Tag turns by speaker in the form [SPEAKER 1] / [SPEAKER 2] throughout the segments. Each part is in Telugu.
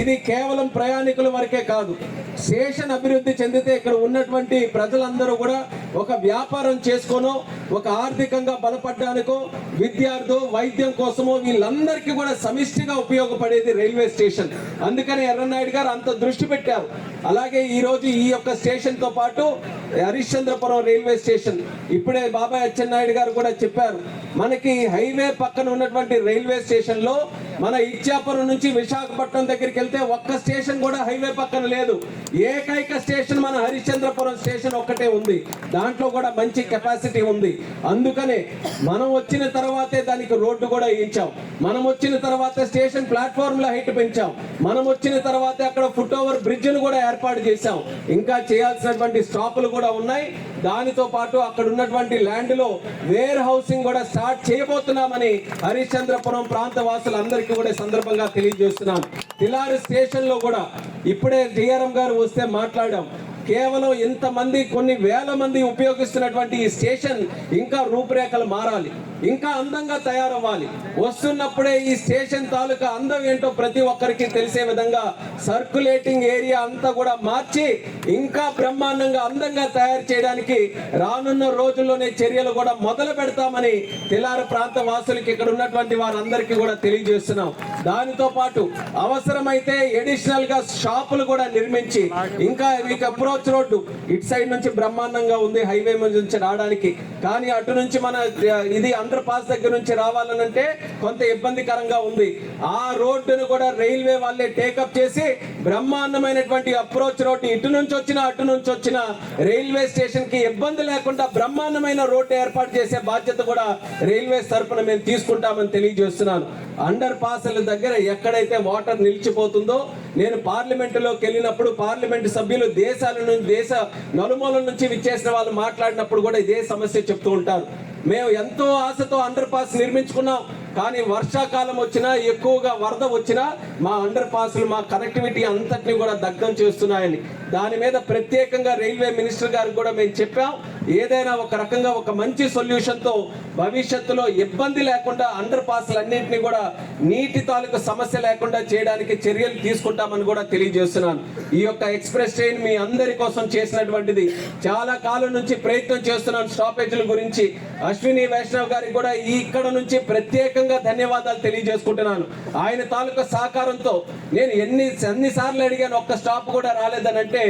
[SPEAKER 1] ఇది కేవలం ప్రయాణికుల వరకే కాదు, స్టేషన్ అభివృద్ధి చెందితే ఇక్కడ ఉన్నటువంటి ప్రజలందరూ కూడా ఒక వ్యాపారం చేసుకోనో, ఒక ఆర్థికంగా బలపడడానికో, విద్యార్థులు వైద్యం కోసమో వీళ్ళందరికీ కూడా సమిష్టిగా ఉపయోగపడేది రైల్వే స్టేషన్. అందుకని ఎర్రన్నాయుడు గారు అంత దృష్టి పెట్టారు. అలాగే ఈరోజు ఈ యొక్క స్టేషన్తో పాటు హరిశ్చంద్రపురం రైల్వే స్టేషన్, ఇప్పుడే బాబాయ్ అచ్చెన్నాయుడు గారు కూడా చెప్పారు, మనకి హైవే పక్కన ఉన్నటువంటి రైల్వే స్టేషన్లో మన ఇచ్చాపురం నుంచి విశాఖపట్నం దగ్గరికి వెళ్తే ఒక్క స్టేషన్ కూడా హైవే పక్కన లేదు. ఏకైక స్టేషన్ మన హరిశ్చంద్రపురం స్టేషన్ ఒక్కటే ఉంది. దాంట్లో కూడా మంచి కెపాసిటీ ఉంది. అందుకనే మనం వచ్చిన తర్వాతే దానికి రోడ్డు కూడా వేయించాం. మనం వచ్చిన తర్వాత స్టేషన్ ప్లాట్ఫామ్ల హైట్ పెంచాం. మనం వచ్చిన తర్వాత అక్కడ ఫుట్ ఓవర్ బ్రిడ్జ్ను కూడా ఏర్పాటు చేశాం. ఇంకా చేయాల్సినటువంటి స్టాపులు కూడా ఉన్నాయి. దానితో పాటు అక్కడ ఉన్నటువంటి ల్యాండ్లో వేర్ హౌసింగ్ కూడా స్టార్ట్ చేయబోతున్నామని హరిశ్చంద్రపురం ప్రాంత వాసులందరికీ కూడా సందర్భంగా తెలియజేస్తున్నాం. తిలారి స్టేషన్ లో కూడా ఇప్పుడే డిఆర్ఎం గారు వస్తే మాట్లాడాం. కేవలం ఇంతమంది కొన్ని వేల మంది ఉపయోగిస్తున్నటువంటి ఈ స్టేషన్ ఇంకా రూపురేఖలు మారాలి, ఇంకా అందంగా తయారవ్వాలి. వస్తున్నప్పుడే ఈ స్టేషన్ తాలూకా అందం ఏంటో ప్రతి ఒక్కరికి తెలిసే విధంగా సర్క్యులేటింగ్ ఏరియా అంతా కూడా మార్చి ఇంకా బ్రహ్మాండంగా అందంగా తయారు చేయడానికి రానున్న రోజుల్లోనే చర్యలు కూడా మొదలు పెడతామని తిలారు ప్రాంత వాసులకి ఇక్కడ ఉన్నటువంటి వారందరికీ కూడా తెలియజేస్తున్నాం. దానితో పాటు అవసరమైతే అడిషనల్ గా షాపులు కూడా నిర్మించి ఇంకా మీకు అప్రోచ్ రోడ్డు ఇటు సైడ్ నుంచి బ్రహ్మాండంగా ఉంది హైవే నుంచి రావడానికి, కానీ అటు నుంచి మన ఇది అండర్ పాస్ దగ్గర నుంచి రావాలనంటే కొంత ఇబ్బందికరంగా ఉంది. ఆ రోడ్డును కూడా రైల్వే వాళ్ళే టేకప్ చేసి బ్రహ్మాండమైనటువంటి అప్రోచ్ రోడ్డు ఇటు నుంచి వచ్చిన అటు నుంచి వచ్చిన రైల్వే స్టేషన్ కి ఇబ్బంది లేకుండా బ్రహ్మాండమైన రోడ్డు ఏర్పాటు చేసే బాధ్యత కూడా రైల్వే తరపున మేము తీసుకుంటామని తెలియజేస్తున్నాను. అండర్ పాస్ల దగ్గర ఎక్కడైతే వాటర్ నిలిచిపోతుందో, నేను పార్లమెంటులోకి వెళ్ళినప్పుడు పార్లమెంటు సభ్యులు దేశ నలుమూలల నుంచి విచ్చేసిన వాళ్ళు మాట్లాడినప్పుడు కూడా ఇదే సమస్య చెప్తూ ఉంటారు. మేము ఎంతో ఆశతో అండర్ పాస్ నిర్మించుకున్నాం, కానీ వర్షాకాలం వచ్చినా ఎక్కువగా వరద వచ్చినా మా అండర్ పాస్లు మా కనెక్టివిటీ అంతటిని కూడా దగ్ధం చేస్తున్నాయని దాని మీద ప్రత్యేకంగా రైల్వే మినిస్టర్ గారికి కూడా మేము చెప్పాం. ఏదైనా ఒక రకంగా ఒక మంచి సొల్యూషన్తో భవిష్యత్తులో ఇబ్బంది లేకుండా అండర్ పాస్లు అన్నింటినీ కూడా నీటి తాలూకు సమస్య లేకుండా చేయడానికి చర్యలు తీసుకుంటామని కూడా తెలియజేస్తున్నాను. ఈ యొక్క ఎక్స్ప్రెస్ ట్రైన్ మీ అందరి కోసం చేసినటువంటిది. చాలా కాలం నుంచి ప్రయత్నం చేస్తున్నాను స్టాపేజీల గురించి. అశ్విని వైష్ణవ్ గారికి కూడా ఇక్కడ నుంచి ప్రత్యేకంగా ధన్యవాదాలు తెలియజేసుకుంటున్నాను. ఆయన తాలూకా సహకారంతో నేను ఎన్నిసార్లు అడిగాను, ఒక్క స్టాప్ కూడా రాలేదని అంటే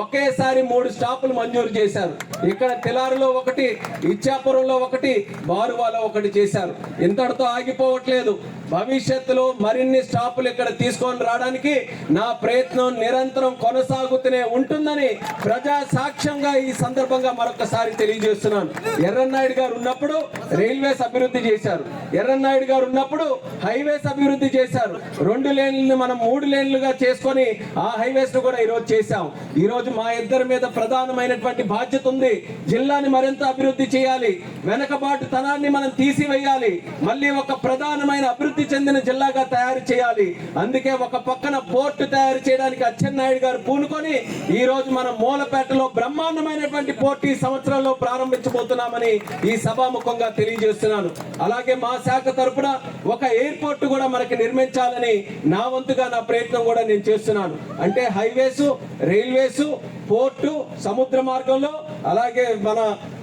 [SPEAKER 1] ఒకేసారి 3 స్టాపులు మంజూరు చేశారు. ఇక్కడ తిలారులో ఒకటి, ఇచ్చాపురంలో ఒకటి, బారువాలో ఒకటి చేశారు. ఇంతటితో ఆగిపోవట్లేదు. భవిష్యత్తులో మరిన్ని స్టాపులు ఇక్కడ తీసుకొని రావడానికి నా ప్రయత్నం నిరంతరం కొనసాగుతూనే ఉంటుందని ప్రజా సాక్ష్యంగా ఈ సందర్భంగా మరొకసారి తెలియజేస్తున్నాను. ఎర్రన్నాయుడు గారు ఉన్నప్పుడు రైల్వేస్ అభివృద్ధి చేశారు. ఎర్రన్నాయుడు గారు ఉన్నప్పుడు హైవేస్ అభివృద్ధి చేశారు. 2 లేన్లను మనం 3 లేన్లుగా చేసుకొని ఆ హైవేస్ ను కూడా ఈరోజు చేశాం. ఈ రోజు మా ఇద్దరి మీద ప్రధానమైనటువంటి బాధ్యత ఉంది. జిల్లాని మరింత అభివృద్ధి చేయాలి, వెనకబాటు తనాన్ని మనం తీసివేయాలి, మళ్ళీ ఒక ప్రధానమైన అభివృద్ధి చెందిన జిల్లాగా తయారు చేయాలి. అందుకే ఒక పక్కన పోర్టు తయారు చేయడానికి అచ్చెన్నాయుడు గారు పూనుకొని ఈ రోజు మనం మూలపేటలో బ్రహ్మాండమైనటువంటి పోర్టు ఈ సంవత్సరంలో ప్రారంభించబోతున్నామని ఈ సభాముఖంగా తెలియజేస్తున్నాను. అలాగే మా శాఖ తరపున ఒక ఎయిర్పోర్ట్ కూడా మనకి నిర్మించాలని నా వంతుగా నా ప్రయత్నం కూడా నేను చేస్తున్నాను. అంటే హైవేస్, రైల్వేస్, పోర్టు, సముద్ర మార్గంలో, అలాగే మన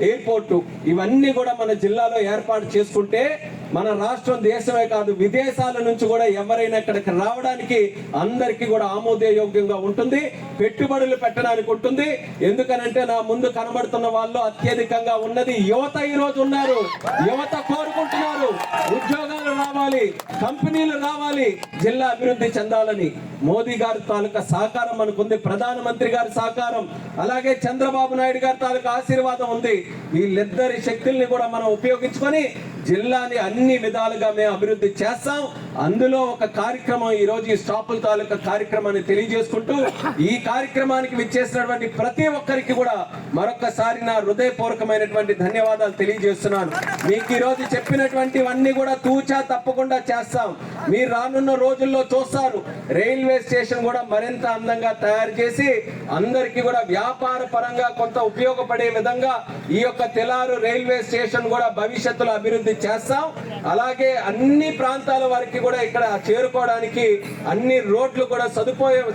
[SPEAKER 1] ఎయిర్పోర్టు ఇవన్నీ కూడా మన జిల్లాలో ఏర్పాటు చేసుకుంటే మన రాష్ట్రం దేశమే కాదు విదేశాల నుంచి కూడా ఎవరైనా ఇక్కడికి రావడానికి అందరికీ కూడా ఆమోదయోగ్యంగా ఉంటుంది, పెట్టుబడులు పెట్టడానికి ఉంటుంది. ఎందుకనంటే నా ముందు కనబడుతున్న వాళ్ళు అత్యధికంగా ఉన్నది యువత. ఈ రోజు ఉన్నారు, యువత కోరుకుంటున్నారు ఉద్యోగాలు రావాలి, కంపెనీలు రావాలి, జిల్లా అభివృద్ధి చెందాలని. మోదీ గారి తాలూకా సహకారం మనకుంది, ప్రధానమంత్రి గారి సహకారం, అలాగే చంద్రబాబు నాయుడు గారి తాలూకా ఆశీర్వాదం ఉంది. వీళ్ళిద్దరి శక్తుల్ని కూడా మనం ఉపయోగించుకొని జిల్లాని అన్ని విధాలుగా మేము అభివృద్ధి చేస్తాం. అందులో ఒక కార్యక్రమం ఈ రోజు ఈ స్టాపుల తాలూకా కార్యక్రమాన్ని తెలియజేసుకుంటూ ఈ కార్యక్రమానికి విచ్చేసినటువంటి ప్రతి ఒక్కరికి కూడా మరొకసారి నా హృదయపూర్వకమైనటువంటి ధన్యవాదాలు తెలియజేస్తున్నాను. మీకు ఈ రోజు చెప్పినటువంటివన్నీ కూడా తూచా తప్పకుండా చేస్తాం. మీరు రానున్న రోజుల్లో చూస్తారు, రైల్వే స్టేషన్ కూడా మరింత అందంగా తయారు చేసి అందరికీ కూడా వ్యాపార పరంగా కొంత ఉపయోగపడే విధంగా ఈ యొక్క తిలారు రైల్వే స్టేషన్ కూడా భవిష్యత్తులో అభివృద్ధి చేస్తాం. అలాగే అన్ని ప్రాంతాల వారికి కూడా ఇక్కడ చేరుకోవడానికి అన్ని రోడ్లు కూడా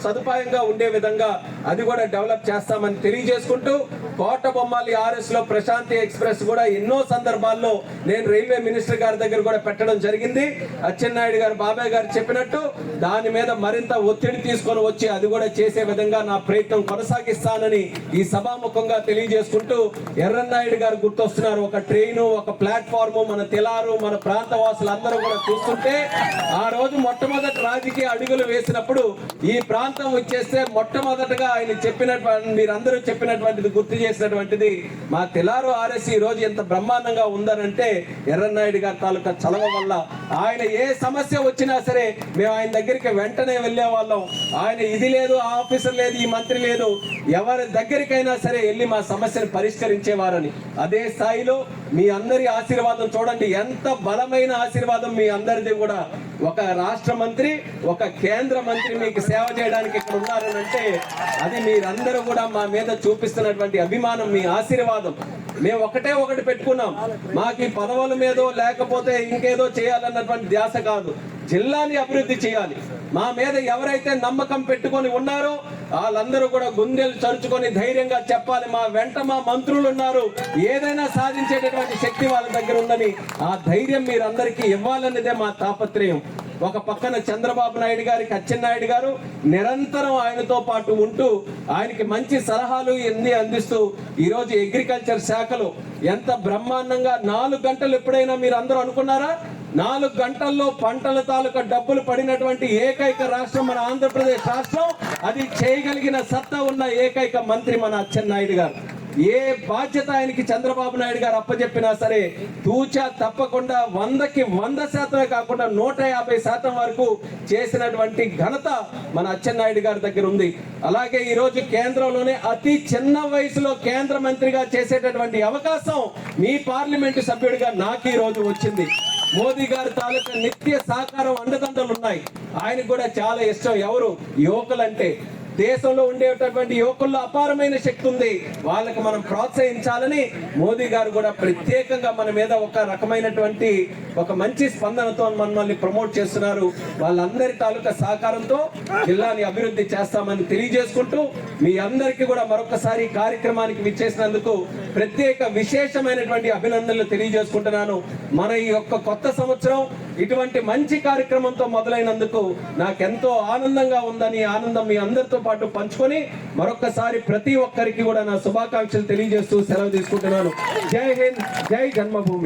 [SPEAKER 1] సదుపాయంగా ఉండే విధంగా అది కూడా డెవలప్ చేస్తామని తెలియజేసుకుంటూ, కోటబొమ్మాలి RS లో ప్రశాంతి ఎక్స్ప్రెస్ కూడా ఎన్నో సందర్భాల్లో నేను రైల్వే మినిస్టర్ గారి దగ్గర కూడా పెట్టడం జరిగింది. అచ్చెన్నాయుడు గారు, బాబాయ్ గారు చెప్పినట్టు దాని మీద మరింత ఒత్తిడి తీసుకొని వచ్చి అది కూడా చేసే విధంగా నా ప్రయత్నం కొనసాగిస్తానని ఈ సభాముఖంగా తెలియజేసుకుంటూ, ఎర్రన్నాయుడు గారు గుర్తొస్తున్నారు. ఒక ట్రైను, ఒక ప్లాట్ఫామ్, మన తెలారు, మన ప్రాంత వాసులందరూ కూడా చూస్తుంటే ఆ రోజు మొట్టమొదటి రాజకీయ అడుగులు వేసినప్పుడు ఈ ప్రాంతం వచ్చేస్తే మొట్టమొదటగా ఆయన చెప్పినటువంటి, మీరందరూ చెప్పినటువంటిది గుర్తు చేసినటువంటిది, మా తెలారు RS ఈ రోజు ఎంత బ్రహ్మాండంగా ఉందనంటే ఎర్రన్నాయుడు గారి తాలూకా చలవ వల్ల. ఆయన ఏ సమస్య వచ్చినా సరే మేము ఆయన దగ్గరికి వెంటనే వెళ్లే వాళ్ళం. ఆయన ఇది లేదు, ఆ ఆఫీసర్ లేదు, ఈ మంత్రి లేదు, ఎవరి దగ్గరికైనా సరే వెళ్ళి మా సమస్యను పరిష్కరించేవారని. అదే స్థాయిలో మీ అందరి ఆశీర్వాదం చూడండి, ఎంత బలమైన ఆశీర్వాదం మీ అందరిది కూడా. ఒక రాష్ట్ర మంత్రి, ఒక కేంద్ర మంత్రి మీకు సేవ చేయడానికి ఇక్కడ ఉన్నారనంటే అది మీరందరూ కూడా మా మీద చూపిస్తున్నటువంటి అభిమానం, మీ ఆశీర్వాదం. మేము ఒకటి పెట్టుకున్నాం, మాకు ఈ పదవుల మీదో లేకపోతే ఇంకేదో చేయాలన్నటువంటి ధ్యాస కాదు, జిల్లాని అభివృద్ధి చేయాలి. మా మీద ఎవరైతే నమ్మకం పెట్టుకొని ఉన్నారో వాళ్ళందరూ కూడా గుండెలు చరుచుకొని ధైర్యంగా చెప్పాలి, మా వెంట మా మంత్రులు ఉన్నారు, ఏదైనా సాధించేటటువంటి శక్తి వాళ్ళ దగ్గర ఉందని ఆ ధైర్యం మీరందరికీ ఇవ్వాలన్నదే మా తాపత్రయం. ఒక పక్కన చంద్రబాబు నాయుడు గారికి అచ్చెన్నాయుడు గారు నిరంతరం ఆయనతో పాటు ఉంటూ ఆయనకి మంచి సలహాలు ఎన్ని అందిస్తూ ఈరోజు అగ్రికల్చర్ శాఖలో ఎంత బ్రహ్మాండంగా 4 గంటలు ఎప్పుడైనా మీరు అందరూ అనుకున్నారా? 4 గంటల్లో పంటల తాలూకా డబ్బులు పడినటువంటి ఏకైక రాష్ట్రం మన ఆంధ్రప్రదేశ్ రాష్ట్రం. అది చేయగలిగిన సత్తా ఉన్న ఏకైక మంత్రి మన అచ్చెన్నాయుడు గారు. ఏ బాధ్యత ఆయనకి చంద్రబాబు నాయుడు గారు అప్పచెప్పినా సరే తూచా తప్పకుండా 100కి 100% కాకుండా 150% వరకు చేసినటువంటి ఘనత మన అచ్చెన్నాయుడు గారి దగ్గర ఉంది. అలాగే ఈ రోజు కేంద్రంలోనే అతి చిన్న వయసులో కేంద్ర మంత్రిగా చేసేటటువంటి అవకాశం మీ పార్లమెంటు సభ్యుడిగా నాకు ఈ రోజు వచ్చింది. మోదీ గారి తాలూకా నిత్య సహకారం, అండదండలు ఉన్నాయి. ఆయనకు కూడా చాలా ఇష్టం ఎవరు యువకులంటే. దేశంలో ఉండేటటువంటి యువకుల్లో అపారమైన శక్తి ఉంది, వాళ్ళకి మనం ప్రోత్సహించాలని మోదీ గారు కూడా ప్రత్యేకంగా మన మీద ఒక రకమైనటువంటి ఒక మంచి స్పందనతో మనల్ని ప్రమోట్ చేస్తున్నారు. వాళ్ళందరి తాలూకా సహకారంతో జిల్లాని అభివృద్ధి చేస్తామని తెలియజేసుకుంటూ మీ అందరికీ కూడా మరొకసారి కార్యక్రమానికి విచ్చేసినందుకు ప్రత్యేక విశేషమైనటువంటి అభినందనలు తెలియజేసుకుంటున్నాను. మన ఈ యొక్క కొత్త సంవత్సరం ఇటువంటి మంచి కార్యక్రమంతో మొదలైనందుకు నాకెంతో ఆనందంగా ఉందని, ఆనందం మీ అందరితో పాటు పంచుకొని మరొకసారి ప్రతి ఒక్కరికి కూడా నా శుభాకాంక్షలు తెలియజేస్తూ సెలవు తీసుకుంటున్నాను. జై హింద్, జై జన్మభూమి.